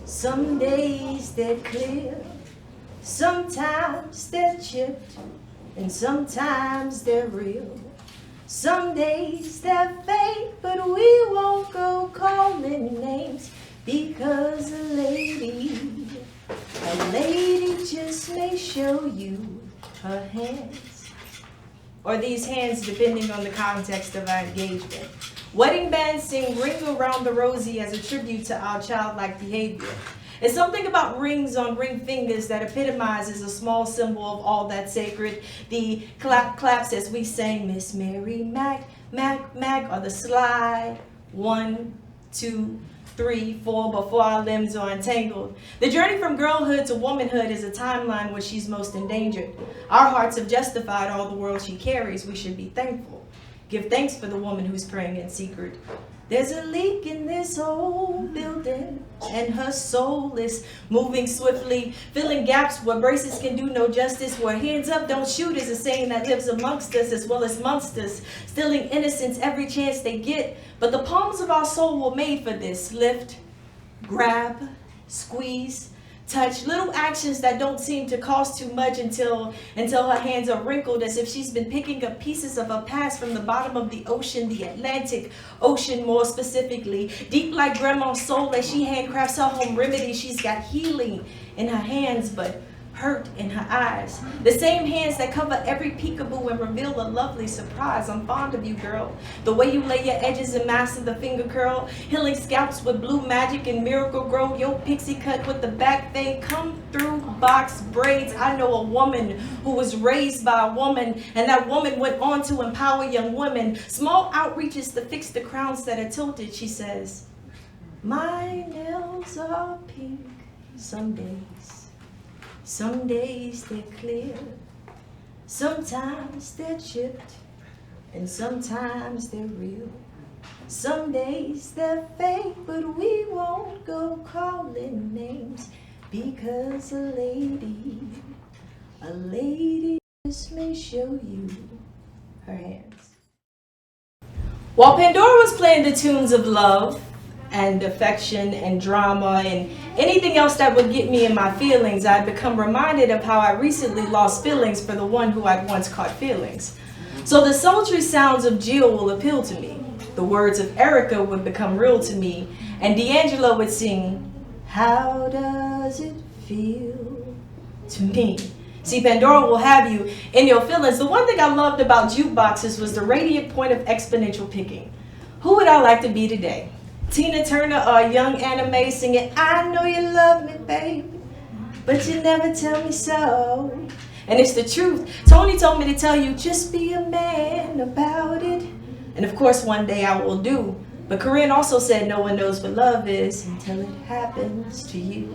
Some days they're clear, sometimes they're chipped, and sometimes they're real. Some days they're fake, but we won't go calling names, because a lady just may show you her hands. Or these hands, depending on the context of our engagement. Wedding bands sing Ring Around the Rosie as a tribute to our childlike behavior. It's something about rings on ring fingers that epitomizes a small symbol of all that's sacred. The claps as we sang Miss Mary Mac, Mac, Mac, or the slide. 1, 2, 3, 4, before our limbs are entangled. The journey from girlhood to womanhood is a timeline where she's most endangered. Our hearts have justified all the world she carries. We should be thankful. Give thanks for the woman who's praying in secret. There's a leak in this old building, and her soul is moving swiftly, filling gaps where braces can do no justice, where hands up, don't shoot is a saying that lives amongst us as well as monsters, stealing innocence every chance they get. But the palms of our soul were made for this. Lift, grab, squeeze, touch, little actions that don't seem to cost too much until her hands are wrinkled, as if she's been picking up pieces of her past from the bottom of the ocean, the Atlantic Ocean more specifically. Deep like grandma's soul as she handcrafts her home remedy, she's got healing in her hands, but hurt in her eyes. The same hands that cover every peekaboo and reveal a lovely surprise. I'm fond of you, girl. The way you lay your edges and master the finger curl, healing scalps with blue magic and miracle grow. Your pixie cut with the back fade come through box braids. I know a woman who was raised by a woman, and that woman went on to empower young women. Small outreaches to fix the crowns that are tilted. She says, my nails are pink some days. Some days they're clear, sometimes they're chipped, and sometimes they're real. Some days they're fake, but we won't go calling names, because a lady just may show you her hands. While Pandora was playing the tunes of love and affection and drama and anything else that would get me in my feelings, I'd become reminded of how I recently lost feelings for the one who I'd once caught feelings. So the sultry sounds of Jill will appeal to me. The words of Erica would become real to me, and D'Angelo would sing, how does it feel to me? See, Pandora will have you in your feelings. The one thing I loved about jukeboxes was the radiant point of exponential picking. Who would I like to be today? Tina Turner or a young anime singing, I know you love me, baby, but you never tell me so. And it's the truth. Tony told me to tell you, just be a man about it. And of course, one day I will do. But Corinne also said, no one knows what love is until it happens to you.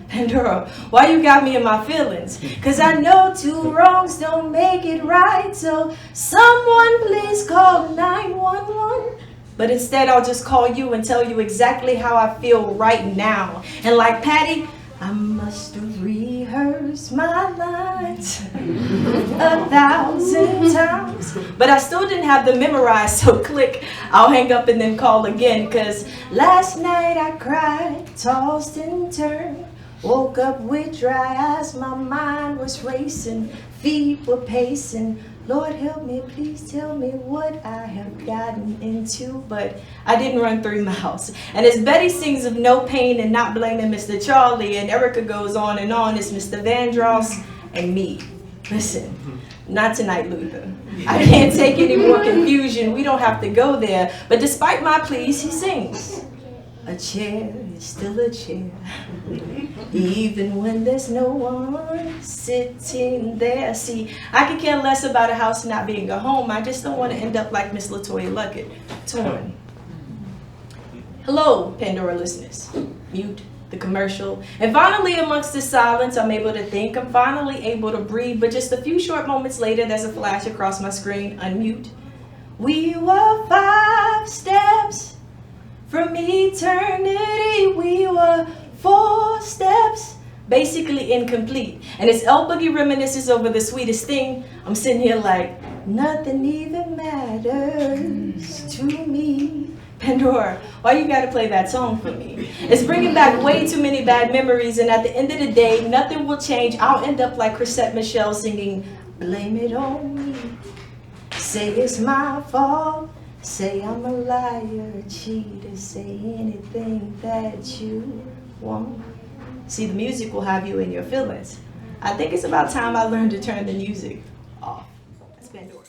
Pandora, why you got me in my feelings? Cause I know two wrongs don't make it right. So someone please call 911. But instead, I'll just call you and tell you exactly how I feel right now. And like Patty, I must have rehearsed my lines 1,000 times. But I still didn't have them memorized, so click, I'll hang up and then call again. Cause last night I cried, tossed and turned, woke up with dry eyes, my mind was racing, feet were pacing. Lord help me, please tell me what I have gotten into. But I didn't run 3 miles. And as Betty sings of no pain and not blaming Mr. Charlie, and Erica goes on, it's Mr. Vandross and me. Listen, not tonight, Luther. I can't take any more confusion. We don't have to go there. But despite my pleas, he sings. A chair is still a chair, even when there's no one sitting there. See, I could care less about a house not being a home. I just don't want to end up like Miss LaToya Luckett, torn. Hello, Pandora listeners. Mute the commercial. And finally, amongst the silence, I'm able to think. I'm finally able to breathe. But just a few short moments later, there's a flash across my screen. Unmute. We were 5 steps from eternity. We were 4 steps, basically incomplete. And as El Boogie reminisces over the sweetest thing, I'm sitting here like, nothing even matters to me. Pandora, why you gotta play that song for me? It's bringing back way too many bad memories, and at the end of the day, nothing will change. I'll end up like Chrisette Michele singing, blame it on me. Say it's my fault. Say I'm a liar, a cheater. Say anything that you want. See, the music will have you in your feelings. I think it's about time I learned to turn the music off. That's Pandora.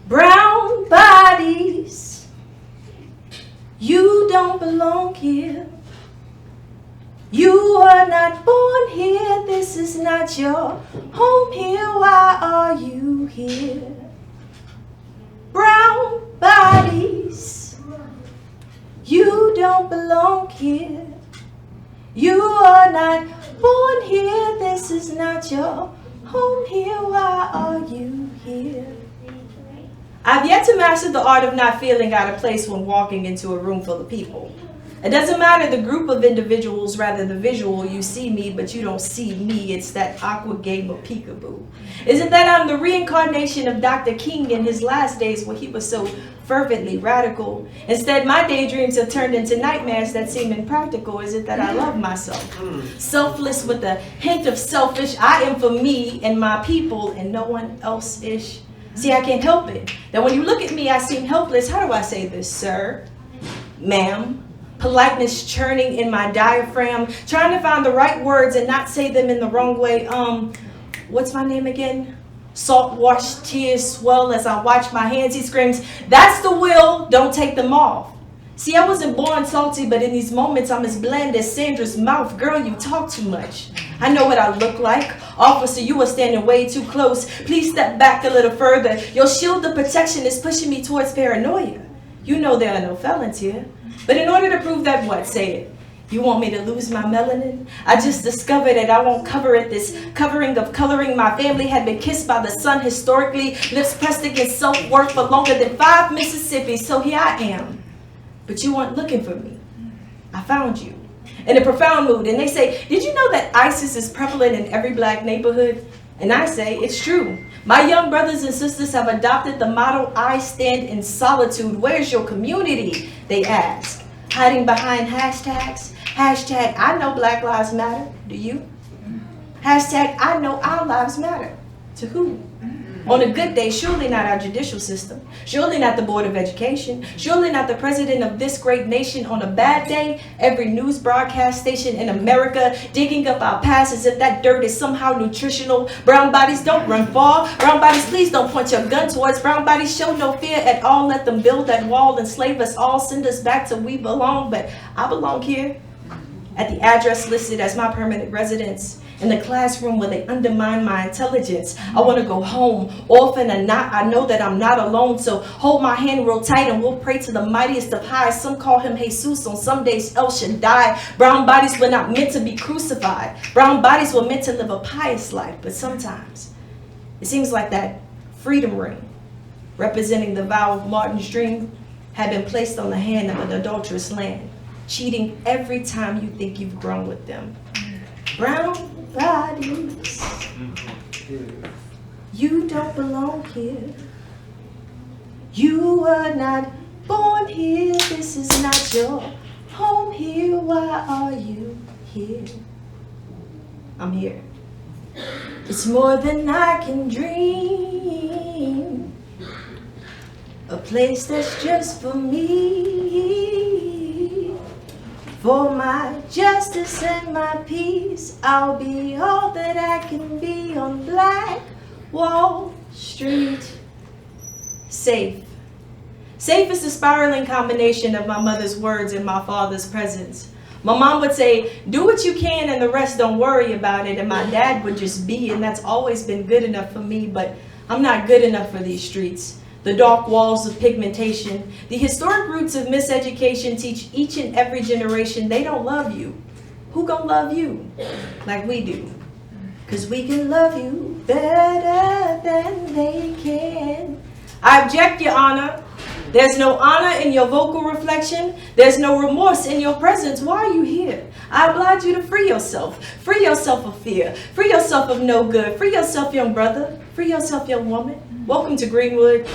Brown bodies, you don't belong here. You are not born here. This is not your home here. Why are you here? Brown bodies, you don't belong here. You are not born here. This is not your home here. Why are you here? I've yet to master the art of not feeling out of place when walking into a room full of people. It doesn't matter the group of individuals, rather the visual. You see me, but you don't see me. It's that awkward game of peekaboo. Is it that I'm the reincarnation of Dr. King in his last days where he was so fervently radical? Instead, my daydreams have turned into nightmares that seem impractical. Is it that I love myself? Selfless with a hint of selfish. I am for me and my people and no one else-ish. See, I can't help it. That when you look at me, I seem helpless. How do I say this, sir? Ma'am? Politeness churning in my diaphragm, trying to find the right words and not say them in the wrong way. What's my name again? Salt washed tears swell as I watch my hands. He screams, that's the will, don't take them off. See, I wasn't born salty, but in these moments I'm as bland as Sandra's mouth. Girl, you talk too much. I know what I look like. Officer, you are standing way too close. Please step back a little further. Your shield of protection is pushing me towards paranoia. You know there are no felons here. But in order to prove that what? Say it. You want me to lose my melanin? I just discovered that I won't cover it. This covering of coloring my family had been kissed by the sun historically. Lips pressed against self-worth for longer than 5 Mississippis. So here I am. But you weren't looking for me. I found you in a profound mood. And they say, did you know that ISIS is prevalent in every black neighborhood? And I say, it's true. My young brothers and sisters have adopted the motto, I stand in solitude. Where's your community? They ask. Hiding behind hashtags. Hashtag, I know Black Lives Matter. Do you? Hashtag, I know our lives matter. To who? On a good day, surely not our judicial system. Surely not the Board of Education. Surely not the president of this great nation. On a bad day, every news broadcast station in America digging up our past as if that dirt is somehow nutritional. Brown bodies, don't run far. Brown bodies, please don't point your gun towards. Brown bodies, show no fear at all. Let them build that wall, enslave us all, send us back to we belong. But I belong here at the address listed as my permanent residence. In the classroom where they undermine my intelligence. I want to go home, orphan or not. I know that I'm not alone, so hold my hand real tight and we'll pray to the mightiest of highs. Some call him Jesus, on some days El Shaddai. Brown bodies were not meant to be crucified. Brown bodies were meant to live a pious life, but sometimes it seems like that freedom ring, representing the vow of Martin's dream, had been placed on the hand of an adulterous land, cheating every time you think you've grown with them. Brown bodies, you don't belong here. You were not born here. This is not your home here. Why are you here? I'm here. It's more than I can dream. A place that's just for me. For my justice and my peace, I'll be all that I can be on Black Wall Street. Safe. Safe is the spiraling combination of my mother's words and my father's presence. My mom would say, do what you can and the rest don't worry about it. And my dad would just be, and that's always been good enough for me, but I'm not good enough for these streets. The dark walls of pigmentation, the historic roots of miseducation teach each and every generation they don't love you. Who gonna love you like we do? Cause we can love you better than they can. I object, Your Honor. There's no honor in your vocal reflection. There's no remorse in your presence. Why are you here? I oblige you to free yourself. Free yourself of fear. Free yourself of no good. Free yourself, young brother. Free yourself, young woman. Welcome to Greenwood,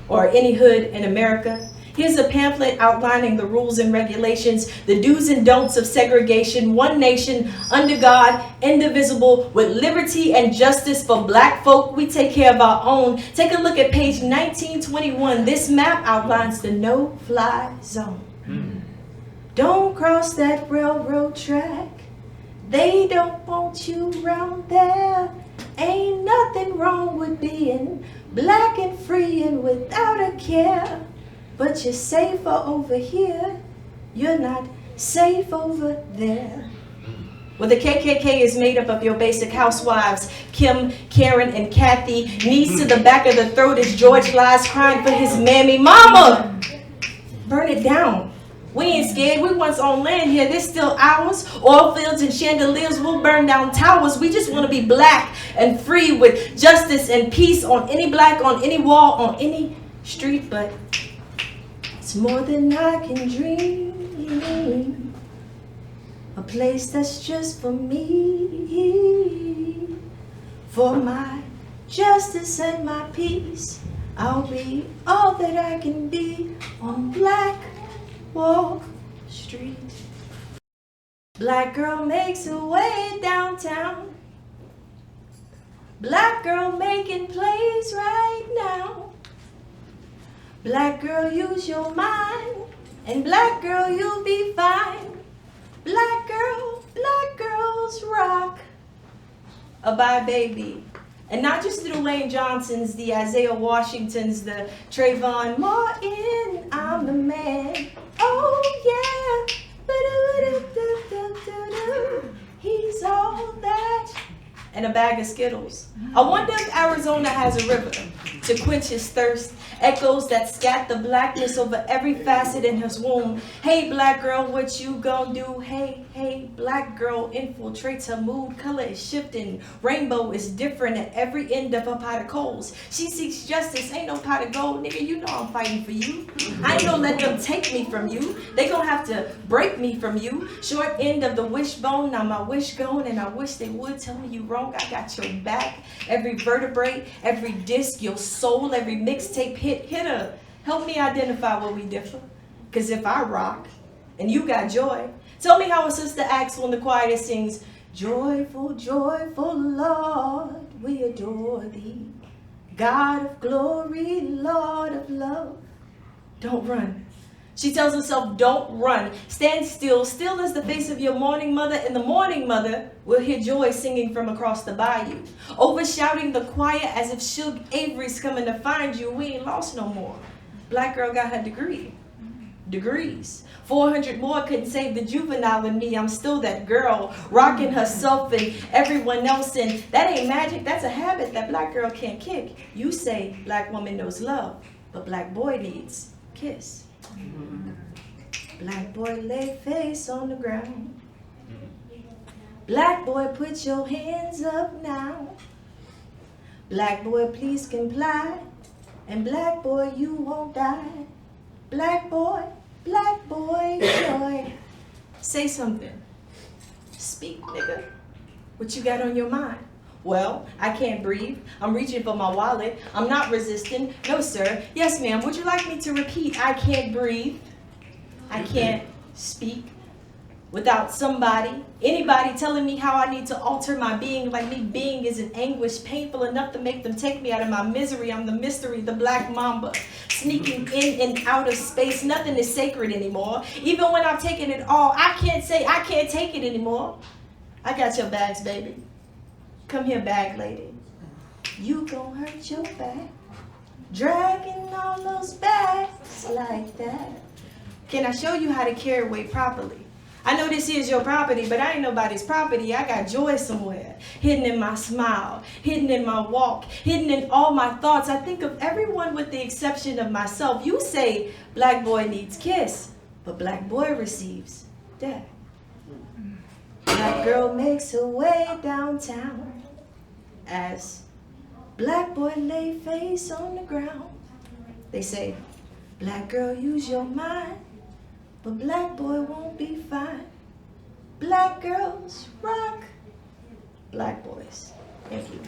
or any hood in America. Here's a pamphlet outlining the rules and regulations, the do's and don'ts of segregation, one nation, under God, indivisible, with liberty and justice for black folk. We take care of our own. Take a look at page 1921. This map outlines the no-fly zone. Don't cross that railroad track. They don't want you around there. Ain't nothing wrong with being black and free and without a care. But you're safer over here. You're not safe over there. Well, the KKK is made up of your basic housewives, Kim, Karen, and Kathy. Knees to the back of the throat as George lies crying for his mammy. Mama! Burn it down. We ain't scared. We once on land here. There's still ours. Oil fields and chandeliers will burn down towers. We just want to be black and free with justice and peace on any black, on any wall, on any street. But it's more than I can dream. A place that's just for me. For my justice and my peace, I'll be all that I can be on Black Wall Street. Black girl makes her way downtown. Black girl making plays right now. Black girl, use your mind. And black girl, you'll be fine. Black girls rock. Bye, baby. And not just the Dwayne Johnsons, the Isaiah Washingtons, the Trayvon Martin, I'm the man. Oh yeah. He's all that. And a bag of Skittles. I wonder if Arizona has a river to quench his thirst. Echoes that scat the blackness over every facet in his womb. Hey, black girl, what you gon' do? Hey, black girl infiltrates her mood. Color is shifting. Rainbow is different at every end of a pot of coals. She seeks justice, ain't no pot of gold. Nigga, you know I'm fighting for you. I ain't gonna let them take me from you. They gonna have to break me from you. Short end of the wishbone, now my wish gone, and I wish they would tell me you wrong. I got your back. Every vertebrae, every disc, your soul, every mixtape hitter. Help me identify where we differ. Cause if I rock and you got joy, tell me how a sister acts when the choir sings, joyful, joyful Lord, we adore thee. God of glory, Lord of love. Don't run. She tells herself, don't run. Stand still. Still as the face of your mourning mother. And the mourning mother will hear joy singing from across the bayou. Overshouting the choir as if Suge Avery's coming to find you. We ain't lost no more. Black girl got her degree. Degrees. 400 more couldn't save the juvenile in me. I'm still that girl, rocking herself and everyone else. And that ain't magic. That's a habit that black girl can't kick. You say black woman knows love, but black boy needs kiss. Black boy lay face on the ground. Black boy put your hands up now. Black boy please comply. And black boy you won't die. Black boy joy. Say something. Speak, nigga. What you got on your mind? Well, I can't breathe. I'm reaching for my wallet. I'm not resisting. No, sir. Yes, ma'am. Would you like me to repeat? I can't breathe. I can't speak without somebody, anybody telling me how I need to alter my being, like me being is an anguish painful enough to make them take me out of my misery. I'm the mystery, the black mamba, sneaking in and out of space. Nothing is sacred anymore. Even when I've taken it all, I can't say I can't take it anymore. I got your bags, baby. Come here, bag lady. You gon' hurt your back, dragging all those bags like that. Can I show you how to carry weight properly? I know this is your property, but I ain't nobody's property. I got joy somewhere, hidden in my smile, hidden in my walk, hidden in all my thoughts. I think of everyone with the exception of myself. You say black boy needs kiss, but black boy receives death. Black girl makes her way downtown as black boy lay face on the ground. They say, black girl, use your mind, but black boy won't be fine. Black girls rock black boys. Thank you.